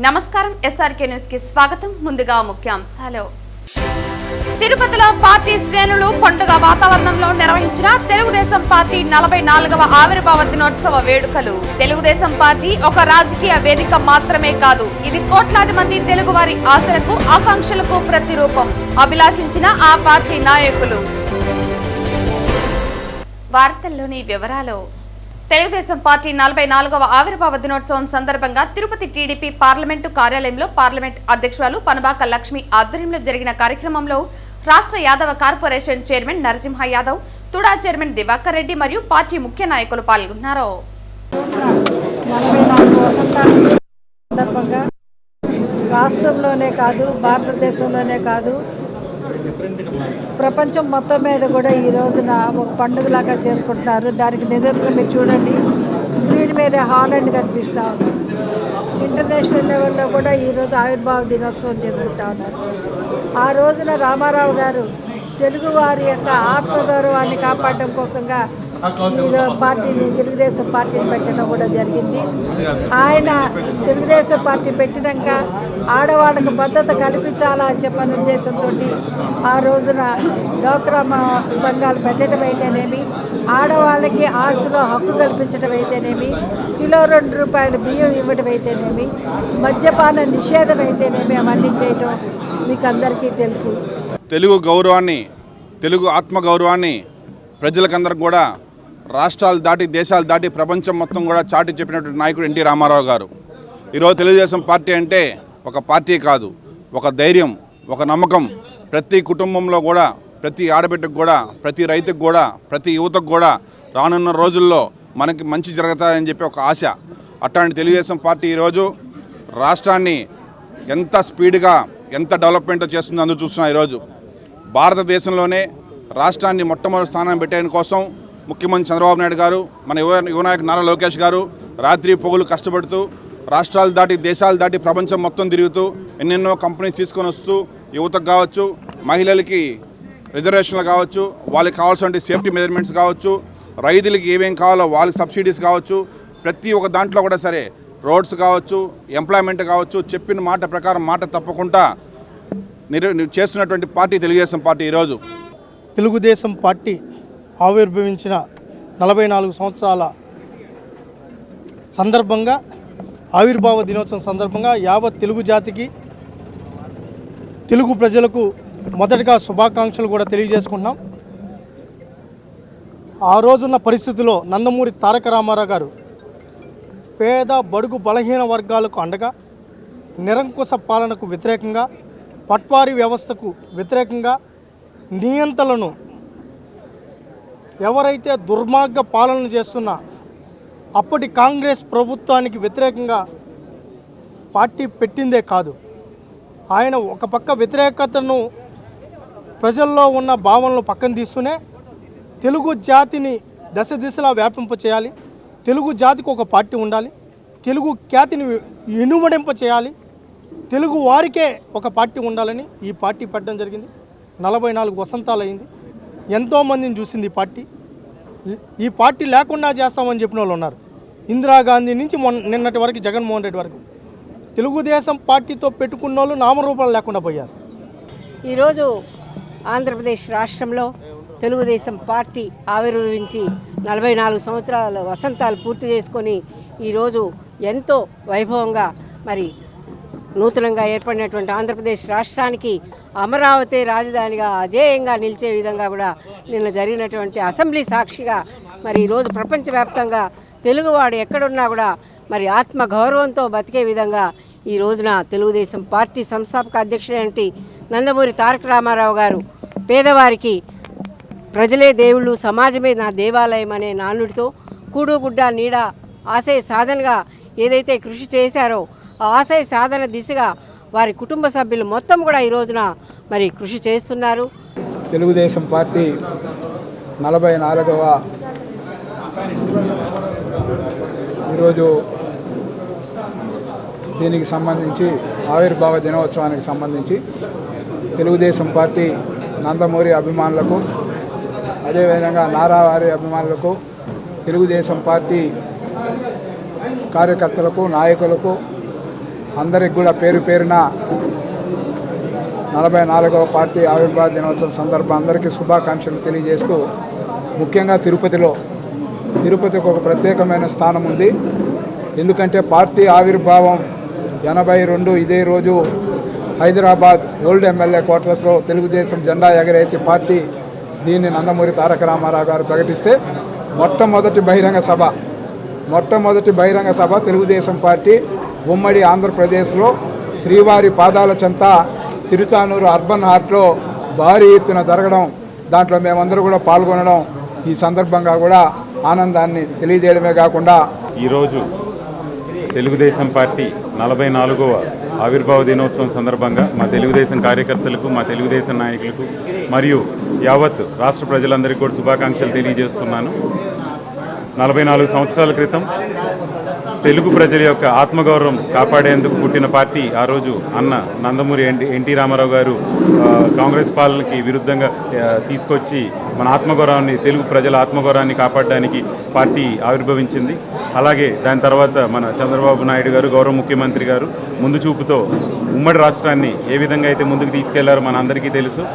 నమస్కారం SRK news కి స్వాగతం. ముందుగా ముఖ్యాంశాలు. తిరుపతిలో పార్టీ శ్రేణులు పండుగ వాతావరణంలో నిర్వహించిన తెలుగుదేశం పార్టీ 44వ ఆవిర్భావ దినోత్సవ వేడుకలు. తెలుగుదేశం పార్టీ ఒక రాజకీయ వేదిక మాత్రమే కాదు, ఇది కోట్లాది మంది తెలుగువారి ఆశలకు ఆకాంక్షలకు ప్రతిరూపం అభిలాషించిన ఆ పార్టీ నాయకులు. వార్తల్లోని వివరాలు. తెలుగుదేశం పార్టీ 44వ ఆవిర్భావ దినోత్సవం సందర్భంగా తిరుపతి టీడీపీ పార్లమెంటు కార్యాలయంలో పార్లమెంట్ అధ్యక్షురాలు పనబాక లక్ష్మి ఆధ్వర్యంలో జరిగిన కార్యక్రమంలో రాష్ట్ర Yadava corporation chairman Narasimha Yadav, TUDA chairman Divakar Reddy మరియు పార్టీ ముఖ్య నాయకులు పాల్గొన్నారు. రాష్ట్రంలోనే కాదు, భారతదేశంలోనే కాదు, ప్రపంచం మొత్తం మీద కూడా ఈ రోజున ఒక పండుగలాగా చేసుకుంటున్నారు. దానికి నిదర్శనం మీరు చూడండి, స్క్రీన్ మీద హాలండ్ కనిపిస్తూ ఉంది. ఇంటర్నేషనల్ లెవెల్లో కూడా ఈరోజు ఆవిర్భావ దినోత్సవం చేసుకుంటా ఉన్నారు. ఆ రోజున రామారావు గారు తెలుగువారి యొక్క ఆత్మగౌరవాన్ని కాపాడడం కోసంగా తెలుగుదేశం పార్టీని పెట్టడం కూడా జరిగింది. ఆయన తెలుగుదేశం పార్టీ పెట్టినాక ఆడవాళ్ళకు భద్రత కల్పించాలా అని చెప్పని ఉద్దేశంతో ఆ రోజున డ్వాక్రా సంఘాలు పెట్టడం అయితేనేమి, ఆడవాళ్ళకి ఆస్తిలో హక్కు కల్పించడం అయితేనేమి, కిలో ₹2 బియ్యం ఇవ్వడం అయితేనేమి, మద్యపాన నిషేధం అయితేనేమి, అవన్నీ చేయటం మీకు అందరికీ తెలుసు. తెలుగు గౌరవాన్ని, తెలుగు ఆత్మగౌరవాన్ని ప్రజలకందరికి కూడా రాష్ట్రాలు దాటి, దేశాలు దాటి, ప్రపంచం మొత్తం కూడా చాటి చెప్పినటువంటి నాయకుడు ఎన్టీ రామారావు గారు. ఈరోజు తెలుగుదేశం పార్టీ అంటే ఒక పార్టీ కాదు, ఒక ధైర్యం, ఒక నమ్మకం. ప్రతి కుటుంబంలో కూడా, ప్రతి ఆడబిడ్డకు కూడా, ప్రతి రైతుకు కూడా, ప్రతి యువతకు కూడా రానున్న రోజుల్లో మనకి మంచి జరుగుతాయని చెప్పి ఒక ఆశ. అట్లాంటి తెలుగుదేశం పార్టీ ఈరోజు రాష్ట్రాన్ని ఎంత స్పీడ్గా, ఎంత డెవలప్మెంట్ చేస్తుందో అందరూ చూస్తున్నాం. ఈరోజు భారతదేశంలోనే రాష్ట్రాన్ని మొట్టమొదటి స్థానం పెట్టేయడం కోసం ముఖ్యమంత్రి చంద్రబాబు నాయుడు గారు, మన యువ నాయకుడు నారా లోకేష్ గారు రాత్రి పొగులు కష్టపడుతూ రాష్ట్రాలు దాటి, దేశాలు దాటి, ప్రపంచం మొత్తం తిరుగుతూ ఎన్నెన్నో కంపెనీస్ తీసుకొని వస్తూ యువతకు కావచ్చు, మహిళలకి రిజర్వేషన్లు కావచ్చు, వాళ్ళకి కావాల్సిన సేఫ్టీ మెజర్మెంట్స్ కావచ్చు, రైతులకి ఏమేం కావాలో వాళ్ళకి సబ్సిడీస్ కావచ్చు, ప్రతి ఒక్క దాంట్లో కూడా సరే, రోడ్స్ కావచ్చు, ఎంప్లాయ్మెంట్ కావచ్చు, చెప్పిన మాట ప్రకారం మాట తప్పకుండా చేస్తున్నటువంటి పార్టీ తెలుగుదేశం పార్టీ. ఈరోజు తెలుగుదేశం పార్టీ ఆవిర్భవించిన 44 సంవత్సరాల సందర్భంగా, ఆవిర్భావ దినోత్సవం సందర్భంగా యావత్ తెలుగు జాతికి, తెలుగు ప్రజలకు మొదటగా శుభాకాంక్షలు కూడా తెలియజేసుకుంటున్నాం. ఆ రోజున్న పరిస్థితుల్లో నందమూరి తారక రామారావు గారు పేద, బడుగు, బలహీన వర్గాలకు అండగా, నిరంకుశ పాలనకు వ్యతిరేకంగా, పట్వారీ వ్యవస్థకు వ్యతిరేకంగా, నియంతలను ఎవరైతే దుర్మార్గ పాలన చేస్తున్న అప్పటి కాంగ్రెస్ ప్రభుత్వానికి వ్యతిరేకంగా పార్టీ పెట్టిందే కాదు, ఆయన ఒక పక్క వ్యతిరేకతను, ప్రజల్లో ఉన్న భావనలు పక్కన తీస్తూనే తెలుగు జాతిని దశ దిశలా వ్యాపింపచేయాలి, తెలుగు జాతికి ఒక పార్టీ ఉండాలి, తెలుగు ఖ్యాతిని ఇనుమడింప చేయాలి, తెలుగు వారికే ఒక పార్టీ ఉండాలని ఈ పార్టీ పెట్టడం జరిగింది. 44 వసంతాలు అయింది. ఎంతోమందిని చూసింది ఈ పార్టీ. ఈ పార్టీ లేకుండా చేస్తామని చెప్పిన వాళ్ళు ఉన్నారు. ఇందిరాగాంధీ నుంచి నిన్నటి వరకు జగన్మోహన్ రెడ్డి వరకు తెలుగుదేశం పార్టీతో పెట్టుకున్న వాళ్ళు నామరూపాలు లేకుండా పోయారు. ఈరోజు ఆంధ్రప్రదేశ్ రాష్ట్రంలో తెలుగుదేశం పార్టీ ఆవిర్భవించి 44 సంవత్సరాల వసంతాలు పూర్తి చేసుకొని ఈరోజు ఎంతో వైభవంగా, మరి నూతనంగా ఏర్పడినటువంటి ఆంధ్రప్రదేశ్ రాష్ట్రానికి అమరావతి రాజధానిగా అజేయంగా నిలిచే విధంగా కూడా నిన్న జరిగినటువంటి అసెంబ్లీ సాక్షిగా మరి ఈరోజు ప్రపంచవ్యాప్తంగా తెలుగువాడు ఎక్కడున్నా కూడా మరి ఆత్మ గౌరవంతో బతికే విధంగా ఈ రోజున తెలుగుదేశం పార్టీ సంస్థాపక అధ్యక్షుడైనటువంటి నందమూరి తారక రామారావు గారు పేదవారికి ప్రజలే దేవుళ్ళు, సమాజమే నా దేవాలయం అనే నానుడితో కూడుగుడ్డ నీడ ఆశయ సాధనగా ఏదైతే కృషి చేశారో ఆ ఆశయ సాధన దిశగా వారి కుటుంబ సభ్యులు మొత్తం కూడా ఈ రోజున మరి కృషి చేస్తున్నారు. తెలుగుదేశం పార్టీ 44వ ఈరోజు దీనికి సంబంధించి ఆవిర్భావ దినోత్సవానికి సంబంధించి తెలుగుదేశం పార్టీ నందమూరి అభిమానులకు, అదేవిధంగా నారా వారి అభిమానులకు, తెలుగుదేశం పార్టీ కార్యకర్తలకు, నాయకులకు అందరికి కూడా పేరు పేరున 44వ పార్టీ ఆవిర్భావ దినోత్సవం సందర్భంగా అందరికీ శుభాకాంక్షలు తెలియజేస్తూ, ముఖ్యంగా తిరుపతికి ఒక ప్రత్యేకమైన స్థానం ఉంది. ఎందుకంటే పార్టీ ఆవిర్భావం 82 ఇదే రోజు హైదరాబాద్ ఓల్డ్ ఎమ్మెల్యే క్వార్టర్స్లో తెలుగుదేశం జెండా ఎగరేసి పార్టీ దీన్ని నందమూరి తారక రామారావు గారు ప్రకటిస్తే మొట్టమొదటి బహిరంగ సభ తెలుగుదేశం పార్టీ ఉమ్మడి ఆంధ్రప్రదేశ్లో శ్రీవారి పాదాల చెంత తిరుచానూరు అర్బన్ హార్ట్లో భారీ ఎత్తున జరగడం, దాంట్లో మేమందరూ కూడా పాల్గొనడం ఈ సందర్భంగా కూడా ఆనందాన్ని తెలియజేయడమే కాకుండా ఈరోజు తెలుగుదేశం పార్టీ 44వ ఆవిర్భావ దినోత్సవం సందర్భంగా మా తెలుగుదేశం కార్యకర్తలకు, మా తెలుగుదేశం నాయకులకు మరియు యావత్ రాష్ట్ర ప్రజలందరికీ కూడా శుభాకాంక్షలు తెలియజేస్తున్నాను. 44 సంవత్సరాల క్రితం తెలుగు ప్రజల యొక్క ఆత్మగౌరవం కాపాడేందుకు పుట్టిన పార్టీ ఆ రోజు అన్న నందమూరి ఎన్టీ రామారావు గారు కాంగ్రెస్ పాలనకి విరుద్ధంగా తీసుకొచ్చి మన ఆత్మగౌరవాన్ని, తెలుగు ప్రజల ఆత్మగౌరవాన్ని కాపాడడానికి పార్టీ ఆవిర్భవించింది. అలాగే దాని తర్వాత మన చంద్రబాబు నాయుడు గారు, గౌరవ ముఖ్యమంత్రి గారు ముందు చూపుతో ఉమ్మడి రాష్ట్రాన్ని ఏ విధంగా అయితే ముందుకు తీసుకెళ్లారో మన అందరికీ తెలుసు.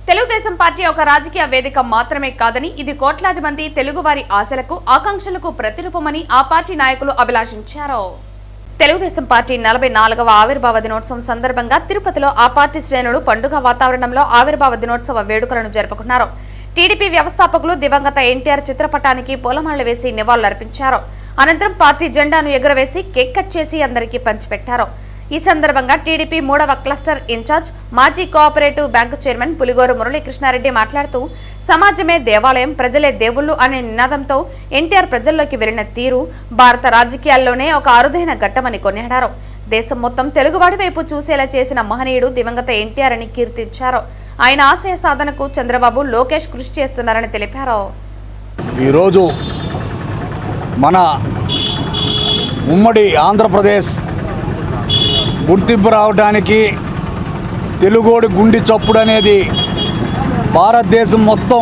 తెలుగుదేశం పార్టీ ఒక రాజకీయ వేదిక మాత్రమే కాదని, ఇది కోట్లాది మంది తెలుగువారి ఆశలకు, ఆకాంక్షలకు ప్రతిరూపమని ఆ పార్టీ నాయకులు అభిలాషించారు. తెలుగుదేశం పార్టీ 44వ ఆవిర్భావ దినోత్సవం సందర్భంగా తిరుపతిలో ఆ పార్టీ శ్రేణులు పండుగ వాతావరణంలో ఆవిర్భావ దినోత్సవ వేడుకలను జరుపుకున్నారు. టీడీపీ వ్యవస్థాపకులు దివంగత ఎన్టీఆర్ చిత్రపటానికి పూలమాలలు వేసి నివాళులర్పించారు. అనంతరం పార్టీ జెండాను ఎగురవేసి కేక్ కట్ చేసి అందరికీ పంచిపెట్టారు. ఈ సందర్భంగా టీడీపీ 3వ క్లస్టర్ ఇన్ఛార్జ్, మాజీ కోఆపరేటివ్ బ్యాంకు చైర్మన్ పులిగోరు మురళీకృష్ణారెడ్డి మాట్లాడుతూ, సమాజమే దేవాలయం, ప్రజలే దేవుళ్లు అనే నినాదంతో ఎన్టీఆర్ ప్రజల్లోకి వెళ్లిన తీరు భారత రాజకీయాల్లోనే ఒక అరుదైన ఘట్టమని కొనియాడారు. దేశం మొత్తం తెలుగువాడి వైపు చూసేలా చేసిన మహనీయుడు దివంగత ఎన్టీఆర్ అని కీర్తించారు. ఆయన ఆశయ సాధనకు చంద్రబాబు, లోకేష్ కృషి చేస్తున్నారని తెలిపారు. ఈరోజు మన ఉమ్మడి ఆంధ్రప్రదేశ్ గుర్తింపు రావడానికి తెలుగోడి గుండి చప్పుడు అనేది భారతదేశం మొత్తం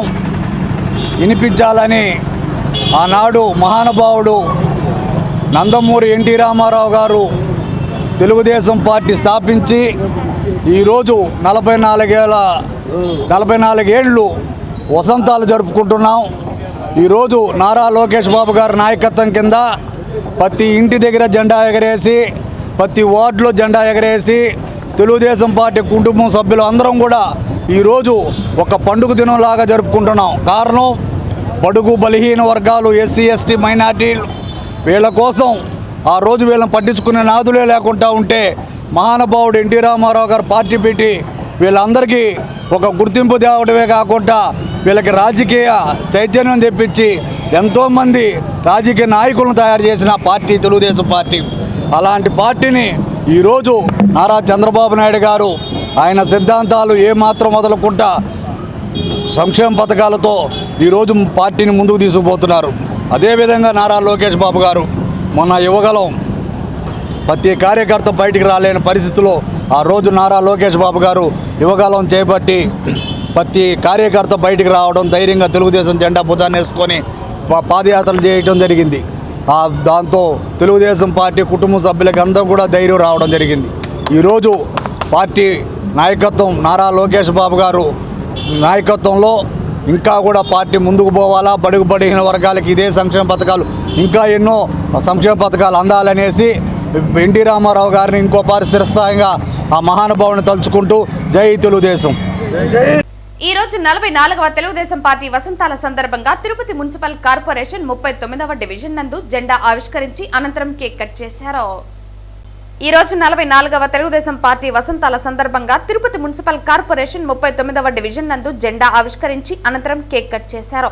వినిపించాలని ఆనాడు మహానుభావుడు నందమూరి ఎన్టీ రామారావు గారు తెలుగుదేశం పార్టీ స్థాపించి ఈరోజు 44 ఏళ్ళు వసంతాలు జరుపుకుంటున్నాం. ఈరోజు నారా లోకేష్ బాబు గారి నాయకత్వం కింద ప్రతి ఇంటి దగ్గర జెండా ఎగరేసి, ప్రతి వార్డులో జెండా ఎగరేసి తెలుగుదేశం పార్టీ కుటుంబం సభ్యులు అందరం కూడా ఈరోజు ఒక పండుగ దినంలాగా జరుపుకుంటున్నాం. కారణం బడుగు బలహీన వర్గాలు, ఎస్సీ ఎస్టీ మైనార్టీలు, వీళ్ళ కోసం ఆ రోజు వీళ్ళని పట్టించుకునే నాదులే లేకుండా ఉంటే మహానుభావుడు ఎన్టీ రామారావు గారు పార్టీ పెట్టి వీళ్ళందరికీ ఒక గుర్తింపు తేవడమే కాకుండా వీళ్ళకి రాజకీయ చైతన్యం తెప్పించి ఎంతోమంది రాజకీయ నాయకులను తయారు చేసిన పార్టీ తెలుగుదేశం పార్టీ. అలాంటి పార్టీని ఈరోజు నారా చంద్రబాబు నాయుడు గారు ఆయన సిద్ధాంతాలు ఏమాత్రం వదలకుండా సంక్షేమ పథకాలతో ఈరోజు పార్టీని ముందుకు తీసుకుపోతున్నారు. అదేవిధంగా నారా లోకేష్ బాబు గారు మొన్న యువగలం ప్రతి కార్యకర్త బయటికి రాలేని పరిస్థితుల్లో ఆ రోజు నారా లోకేష్ బాబు గారు యువగలం చేపట్టి ప్రతి కార్యకర్త బయటికి రావడం, ధైర్యంగా తెలుగుదేశం జెండా భుజాన్ని వేసుకొని పాదయాత్రలు చేయడం జరిగింది. దాంతో తెలుగుదేశం పార్టీ కుటుంబ సభ్యులకి అందరూ కూడా ధైర్యం రావడం జరిగింది. ఈరోజు పార్టీ నాయకత్వం నారా లోకేష్ బాబు గారు నాయకత్వంలో ఇంకా కూడా పార్టీ ముందుకు పోవాలా, బడుగు బడిన వర్గాలకి ఇదే సంక్షేమ పథకాలు, ఇంకా ఎన్నో సంక్షేమ పథకాలు అందాలనేసి ఎన్టీ రామారావు గారిని ఇంకోపారి స్థిరస్థాయిగా ఆ మహానుభావుని తలుచుకుంటూ జై తెలుగుదేశం. ఈ రోజు 44వ తెలుగుదేశం పార్టీ వసంతాల సందర్భంగా తిరుపతి మున్సిపల్ కార్పొరేషన్ 39వ డివిజన్ నందు జెండా ఆవిష్కరించి అనంతరం కేక్ కట్ చేశారు. ఈ రోజు 44వ తెలుగుదేశం పార్టీ వసంతాల సందర్భంగా తిరుపతి మున్సిపల్ కార్పొరేషన్ 39వ డివిజన్ నందు జెండా ఆవిష్కరించి అనంతరం కేక్ కట్ చేశారు.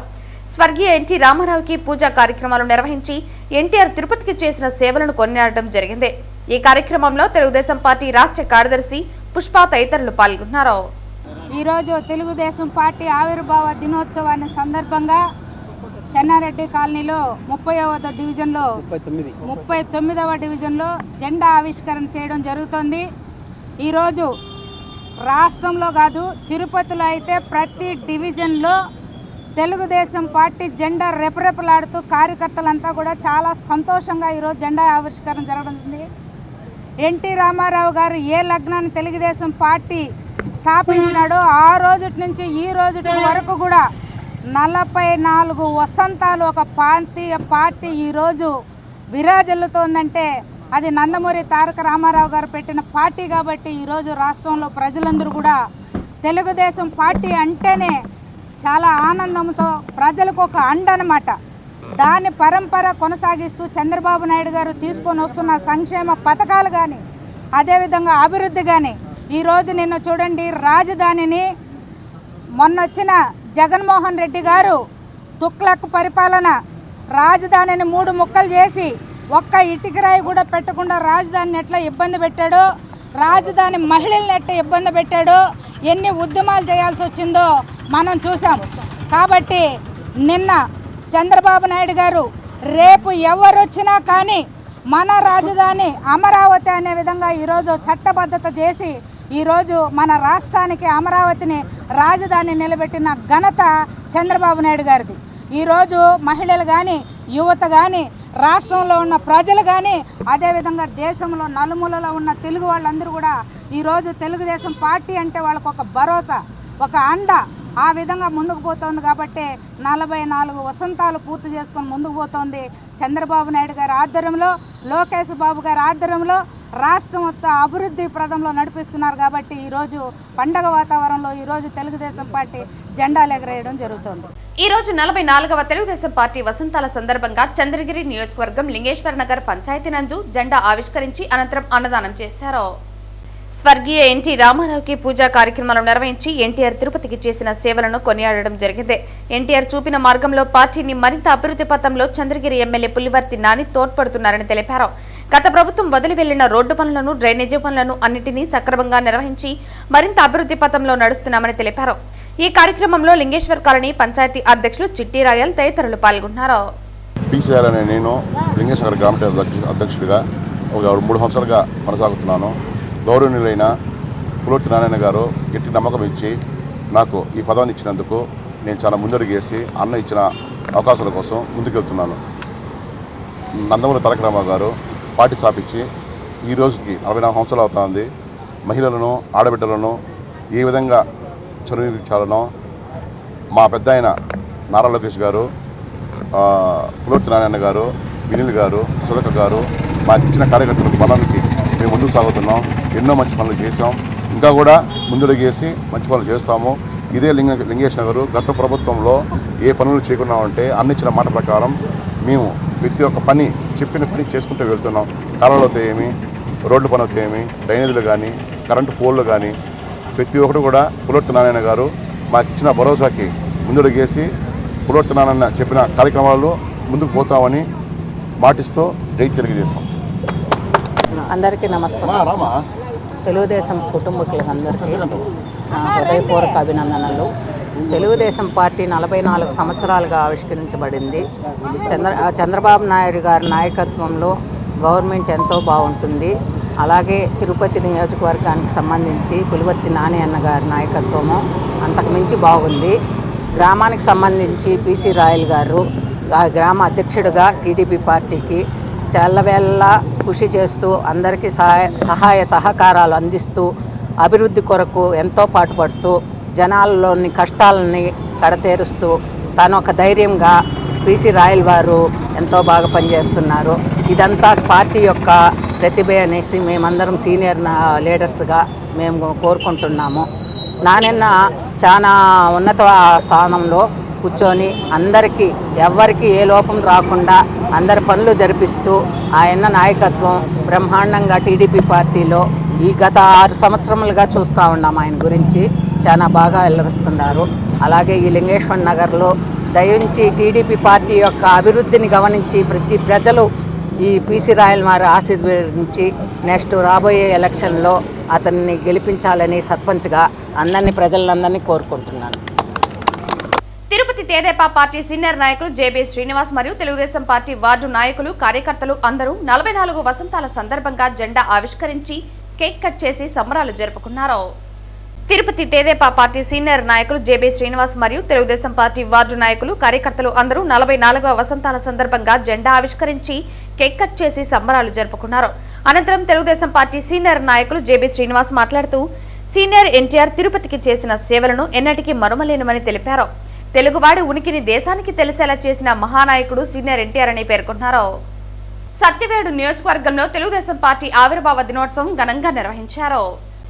స్వర్గీయ ఎన్టీ రామారావుకి పూజా కార్యక్రమాలు నిర్వహించి ఎన్టీఆర్ తిరుపతికి చేసిన సేవలను కొనియాడటం జరిగింది. ఈ కార్యక్రమంలో తెలుగుదేశం పార్టీ రాష్ట్ర కార్యదర్శి పుష్ప తదితరులు పాల్గొన్నారు. ఈరోజు తెలుగుదేశం పార్టీ ఆవిర్భావ దినోత్సవాన్ని సందర్భంగా చెన్నారెడ్డి కాలనీలో 39వ డివిజన్లో జెండా ఆవిష్కరణ చేయడం జరుగుతుంది. ఈరోజు రాష్ట్రంలో కాదు, తిరుపతిలో అయితే ప్రతి డివిజన్లో తెలుగుదేశం పార్టీ జెండా రెపరెపలాడుతూ కార్యకర్తలంతా కూడా చాలా సంతోషంగా ఈరోజు జెండా ఆవిష్కరణ జరగడం. ఎన్టీ రామారావు గారు ఏ లగ్నాన్ని తెలుగుదేశం పార్టీ స్థాపించినాడో ఆ రోజు నుంచి ఈ రోజు వరకు కూడా 44 వసంతాలు ఒక ప్రాంతీయ పార్టీ ఈరోజు విరాజిల్లుతోందంటే అది నందమూరి తారక రామారావు గారు పెట్టిన పార్టీ కాబట్టి ఈరోజు రాష్ట్రంలో ప్రజలందరూ కూడా తెలుగుదేశం పార్టీ అంటేనే చాలా ఆనందంతో ప్రజలకు ఒక అండ అన్నమాట. దాని పరంపర కొనసాగిస్తూ చంద్రబాబు నాయుడు గారు తీసుకొని వస్తున్న సంక్షేమ పథకాలు కానీ అదేవిధంగా అభివృద్ధి కానీ ఈరోజు నిన్న చూడండి, రాజధానిని మొన్నొచ్చిన జగన్మోహన్ రెడ్డి గారు తుక్లక్ పరిపాలన, రాజధానిని 3 ముక్కలు చేసి ఒక్క ఇటుకరాయి కూడా పెట్టకుండా రాజధానిని ఎట్లా ఇబ్బంది పెట్టాడో, రాజధాని మహిళల్ని ఎట్లా ఇబ్బంది పెట్టాడో, ఎన్ని ఉద్యమాలు చేయాల్సి వచ్చిందో మనం చూసాం. కాబట్టి నిన్న చంద్రబాబు నాయుడు గారు రేపు ఎవరు వచ్చినా కానీ మన రాజధాని అమరావతి అనే విధంగా ఈరోజు చట్టబద్ధత చేసి ఈరోజు మన రాష్ట్రానికి అమరావతిని రాజధాని నిలబెట్టిన ఘనత చంద్రబాబు నాయుడు గారిది. ఈరోజు మహిళలు కానీ యువత కానీ రాష్ట్రంలో ఉన్న ప్రజలు కానీ అదేవిధంగా దేశంలో నలుమూలలో ఉన్న తెలుగు వాళ్ళందరూ కూడా ఈరోజు తెలుగుదేశం పార్టీ అంటే వాళ్ళకు ఒక భరోసా, ఒక అండ ఆ విధంగా ముందుకు పోతోంది. కాబట్టి 44 వసంతాలు పూర్తి చేసుకొని ముందుకు పోతోంది. చంద్రబాబు నాయుడు గారి ఆధ్వర్యంలో, లోకేష్ బాబు గారి ఆధ్వర్యంలో రాష్ట్రం మొత్తం అభివృద్ధి ప్రదంలో నడిపిస్తున్నారు. కాబట్టి ఈరోజు పండగ వాతావరణంలో ఈరోజు తెలుగుదేశం పార్టీ జెండాలు ఎగరేయడం జరుగుతోంది. ఈ రోజు 44వ తెలుగుదేశం పార్టీ వసంతాల సందర్భంగా చంద్రగిరి నియోజకవర్గం లింగేశ్వర నగర్ పంచాయతీ నందు జెండా ఆవిష్కరించి అనంతరం అన్నదానం చేశారు. స్వర్గీయ ఎన్టీ రామారావుకి పూజా కార్యక్రమాలు నిర్వహించి ఎన్టీఆర్ తిరుపతికి చేసిన సేవలను కొనియాడడం జరిగింది. ఎన్టీఆర్ చూపిన మార్గంలో పార్టీని మరింత అభివృద్ధి పథంలో చంద్రగిరి ఎమ్మెల్యే పుల్లివర్తి నాని తోడ్పడుతున్నారని తెలిపారు. గత ప్రభుత్వం వదిలి వెళ్లిన రోడ్డు పనులను, డ్రైనేజీ పనులను అన్నింటినీ సక్రమంగా నిర్వహించి మరింత అభివృద్ధి పథంలో నడుస్తున్నామని తెలిపారు. ఈ కార్యక్రమంలో లింగేశ్వర్ కాలనీ పంచాయతీ అధ్యక్షులు చిట్టి రాయల్ తదితరులు పాల్గొన్నారు. నేను లింగేశ్వర గ్రామ అధ్యక్షుడిగా ఒక 3 సంవత్సరాలుగా కొనసాగుతున్నాను. గౌరవనీయులైన పుల్వర్తి నారాయణ గారు గట్టి నమ్మకం ఇచ్చి నాకు ఈ పదవిని ఇచ్చినందుకు నేను చాలా ముందడుగేసి అన్న ఇచ్చిన అవకాశాల కోసం ముందుకెళ్తున్నాను. నందమూరి తారక రామారావు గారు పార్టీ స్థాపించి ఈ రోజుకి 44 సంవత్సరాలు అవుతుంది. మహిళలను, ఆడబిడ్డలను ఏ విధంగా చదివించాలనో మా పెద్ద ఆయన నారా లోకేష్ గారు, పుల్వర్తి నారాయణ గారు, వినిల్ గారు, సుధక గారు మాకు ఇచ్చిన కార్యకర్తలకు బలానికి మేము ముందుకు సాగుతున్నాం. ఎన్నో మంచి పనులు చేసాం, ఇంకా కూడా ముందడుగేసి మంచి పనులు చేస్తాము. ఇదే లింగేష్ నగర్ గత ప్రభుత్వంలో ఏ పనులు చేయకుండా ఉంటే అన్నిచ్చిన మాట ప్రకారం మేము ప్రతి ఒక్క పని చెప్పిన పని చేసుకుంటూ వెళ్తున్నాం. కాలువలు అయితే ఏమి, రోడ్లు పని అయితే ఏమి, డ్రైనేజీలు కానీ, కరెంటు పోల్లు కానీ ప్రతి ఒక్కరు కూడా పుల్వర్తి నారాయణ గారు మాకు ఇచ్చిన భరోసాకి ముందడుగేసి పుల్వర్తి నారాయణ చెప్పిన కార్యక్రమాలు ముందుకు పోతామని మాటిస్తూ జై తెలుగుదేశం. అందరికీ నమస్కారం. తెలుగుదేశం కుటుంబీకులందరికీ నా హృదయపూర్వక అభినందనలు. తెలుగుదేశం పార్టీ 44 సంవత్సరాలుగా ఆవిష్కరించబడింది. చంద్రబాబు నాయుడు గారి నాయకత్వంలో గవర్నమెంట్ ఎంతో బాగుంటుంది. అలాగే తిరుపతి నియోజకవర్గానికి సంబంధించి పులివర్తి నాని అన్న గారి నాయకత్వము అంతకుమించి బాగుంది. గ్రామానికి సంబంధించి పిసి రాయల్ గారు గ్రామ అధ్యక్షుడిగా టీడీపీ పార్టీకి చల్లవేళ్ళ కృషి చేస్తూ అందరికీ సహాయ సహకారాలు అందిస్తూ అభివృద్ధి కొరకు ఎంతో పాటుపడుతూ జనాల్లోని కష్టాలని కడతేరుస్తూ తాను ఒక ధైర్యంగా పిసి రాయల్ వారు ఎంతో బాగా పనిచేస్తున్నారు. ఇదంతా పార్టీ యొక్క ప్రతిభ అనేసి మేమందరం సీనియర్ లీడర్స్గా మేము కోరుకుంటున్నాము. నానన్న చాలా ఉన్నత స్థానంలో కూర్చొని అందరికీ ఎవరికి ఏ లోపం రాకుండా అందరి పనులు జరిపిస్తూ ఆయన నాయకత్వం బ్రహ్మాండంగా టీడీపీ పార్టీలో ఈ గత 6 సంవత్సరములుగా చూస్తూ ఉన్నాం. ఆయన గురించి చాలా బాగా వెల్లడిస్తున్నారు. అలాగే ఈ లింగేశ్వర నగర్లో దయించి టీడీపీ పార్టీ యొక్క అభివృద్ధిని గమనించి ప్రతి ప్రజలు ఈ పిసి రాయల్ వారి ఆశీర్వదించి నెక్స్ట్ రాబోయే ఎలక్షన్లో అతన్ని గెలిపించాలని సర్పంచ్గా ప్రజలందరినీ కోరుకుంటున్నాను. తిరుపతి తెదేపా పార్టీ సీనియర్ నాయకులు జేబీ శ్రీనివాస్ మరియు తెలుగుదేశం పార్టీ వార్డు నాయకులు, కార్యకర్తలు అందరూ 44 వసంతాల సందర్భంగా జెండా ఆవిష్కరించి కేక్ కట్ చేసి సంబరాలు జరుపుకున్నారు. తిరుపతి తెదేపా పార్టీ సీనియర్ నాయకులు జేబీ శ్రీనివాస్ మరియు తెలుగుదేశం పార్టీ వార్డు నాయకులు, కార్యకర్తలు అందరూ 44వ వసంతాల సందర్భంగా జెండా ఆవిష్కరించి కేక్ కట్ చేసి సంబరాలు జరుపుకున్నారు. అనంతరం తెలుగుదేశం పార్టీ సీనియర్ నాయకులు జేబీ శ్రీనివాస్ మాట్లాడుతూ సీనియర్ ఎన్టీఆర్ తిరుపతికి చేసిన సేవలను ఎన్నటికీ మరుమలేనివని తెలిపారు. తెలుగువాడి ఉనికిని దేశానికి తెలిసేలా చేసిన మహానాయకుడు సీనియర్ ఎన్టీఆర్ అని పేర్కొన్నారు. సత్యవేడు నియోజకవర్గంలో తెలుగుదేశం పార్టీ ఆవిర్భావ దినోత్సవం ఘనంగా నిర్వహించారు.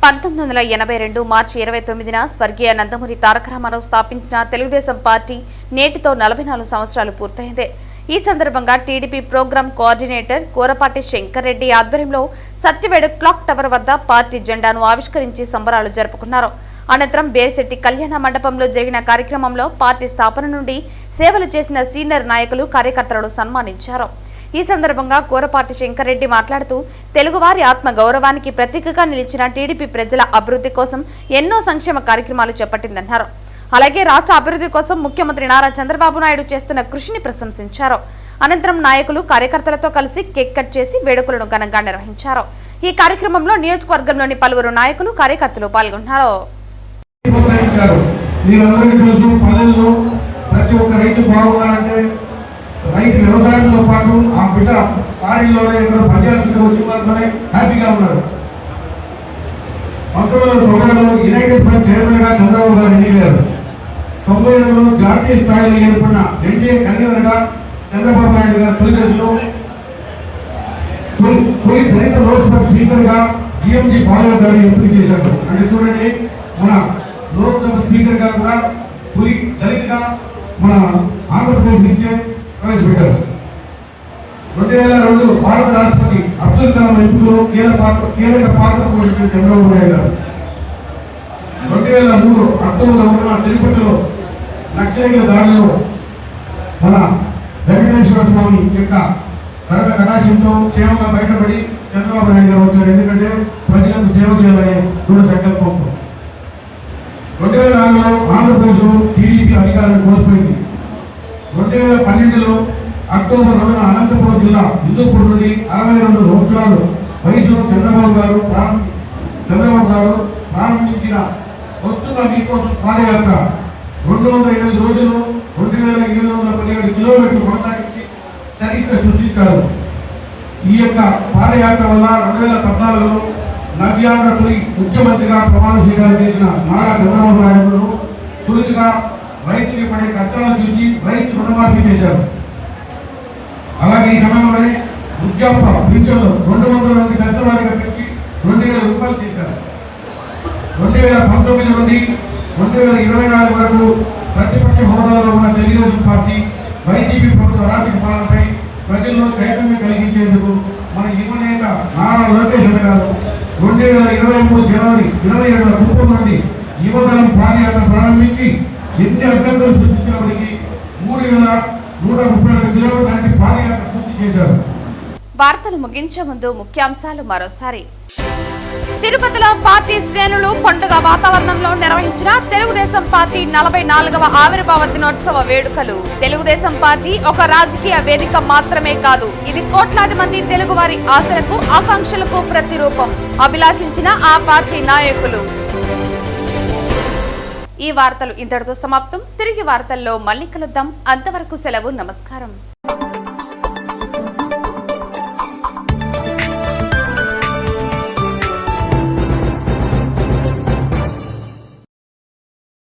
1982 మార్చి 29న స్వర్గీయ నందమూరి తారక రామారావు స్థాపించిన తెలుగుదేశం పార్టీ నేటితో 44 సంవత్సరాలు పూర్తయింది. ఈ సందర్భంగా TDP program coordinator Korapati Shankar Reddy ఆధ్వర్యంలో సత్యవేడు క్లాక్ టవర్ వద్ద పార్టీ జెండాను ఆవిష్కరించి సంబరాలు జరుపుకున్నారు. అనంతరం బేరిశెట్టి కళ్యాణ మండపంలో జరిగిన కార్యక్రమంలో పార్టీ స్థాపన నుండి సేవలు చేసిన సీనియర్ నాయకులు కార్యకర్తలను సన్మానించారు. ఈ సందర్భంగా కోరపాటి శంకర్ రెడ్డి మాట్లాడుతూ తెలుగువారి ఆత్మ గౌరవానికి ప్రతీకగా నిలిచిన టీడీపీ ప్రజల అభివృద్ధి కోసం ఎన్నో సంక్షేమ కార్యక్రమాలు చేపట్టిందన్నారు. అలాగే రాష్ట్ర అభివృద్ధి కోసం ముఖ్యమంత్రి నారా చంద్రబాబు నాయుడు చేస్తున్న కృషిని ప్రశంసించారు. అనంతరం నాయకులు కార్యకర్తలతో కలిసి కేక్ కట్ చేసి వేడుకలను ఘనంగా నిర్వహించారు. ఈ కార్యక్రమంలో నియోజకవర్గంలోని పలువురు నాయకులు కార్యకర్తలు పాల్గొన్నారు. రైతు వ్యవసాయంతో పాటు ఆ బిడ్డ ఫారిన్లోనే ఎక్కడో పనిచేస్తుంటే వచ్చి మాత్రమే హ్యాపీగా ఉన్నారు. 1990లో యునైటెడ్ ఫ్రంట్ చైర్మన్గా చంద్రబాబు గారు ఎన్నికయ్యారు. 98లో జాతీయ స్థాయిలో ఏర్పడిన ఎన్డీఏ కన్వీనర్గా చంద్రబాబు నాయుడు గారు తెలుగుదేశంలో తొలి దళిత లోక్సభ స్పీకర్గా జిఎంసీ బాలయ్య గారిని ఎంపిక చేశారు. అంటే చూడండి, మన లోక్సభ స్పీకర్గా కూడా తొలి దళితగా మన ఆంధ్రప్రదేశ్ నుంచే ప్రవేశపెట్టారు. 2002 భారత రాష్ట్రపతి అబ్దుల్ కలాం ఎంపికలో కీలక పాత్ర పోషించిన చంద్రబాబు నాయుడు గారు 2003 అక్టోబర్ 1న తిరుపతిలో నక్సలైట్ల దాడిలో మన వెంకటేశ్వర స్వామి యొక్క కరణ కటాక్షంతో క్షేమంగా బయటపడి చంద్రబాబు నాయుడు గారు వచ్చారు. ఎందుకంటే ప్రజలకు సేవ చేయాలనే దృఢ సంకల్పంతో 2004లో ఆంధ్రప్రదేశ్లో టీడీపీ అధికారాన్ని కోల్పోయింది. 2012లో అక్టోబర్ 2న అనంతపురం జిల్లా హిందూపూర్ నుండి 62 సంవత్సరాలు వయసులో చంద్రబాబు గారు ప్రారంభించిన వస్తున్న మీకోసం పాదయాత్ర 208 రోజులు 2817 కిలోమీటర్లు కొనసాగించి చరిత్ర సృష్టించారు. ఈ యొక్క పాదయాత్ర వల్ల 2014లో నవ్యాంధ్రపురి ముఖ్యమంత్రిగా ప్రమాణ స్వీకారం చేసిన నారా చంద్రబాబు నాయుడు తొలుతగా రైతులు పడే కష్టాలను చూసి రైతు రుణమాఫీ చేశారు. అలాగే ఈ సమయంలోనే వృద్ధాప్య పింఛన్లు 200 మంది కష్టవారిగా పెంచి 2000 రూపాయలు చేశారు. 2019 నుండి 2024 వరకు ప్రతిపక్ష హోదాలో ఉన్న తెలుగుదేశం పార్టీ వైసీపీ ప్రభుత్వ అరాచక పాలనపై ప్రజల్లో చైతన్యం కలిగించేందుకు మన యువ నేత నారా లోకేష్ గారు 2023 జనవరి 27న కుప్పం నుండి యువగలం పాదయాత్ర ప్రారంభించి ఎన్ని అభ్యర్థులు సృష్టించినప్పటికీ 3132 కిలోమీటర్ల పాదయాత్ర పూర్తి చేశారు. వార్తలు ముగించే ముందు ముఖ్యాంశాలు మరోసారి. తిరుపతిలో పార్టీ శ్రేణులు పండుగ వాతావరణంలో నిర్వహించిన తెలుగుదేశం పార్టీ 44వ ఆవిర్భావ దినోత్సవ వేడుకలు. తెలుగుదేశం పార్టీ ఒక రాజకీయ వేదిక మాత్రమే కాదు, ఇది కోట్లాది మంది తెలుగువారి ఆశలకు ఆకాంక్షలకు ప్రతిరూపం అభిలాషించిన ఆ పార్టీ నాయకులు. ఈ వార్తలు ఇంతటితో సమాప్తం. తిరిగి వార్తల్లో మళ్ళీ కలుద్దాం. అంతవరకు సెలవు. నమస్కారం.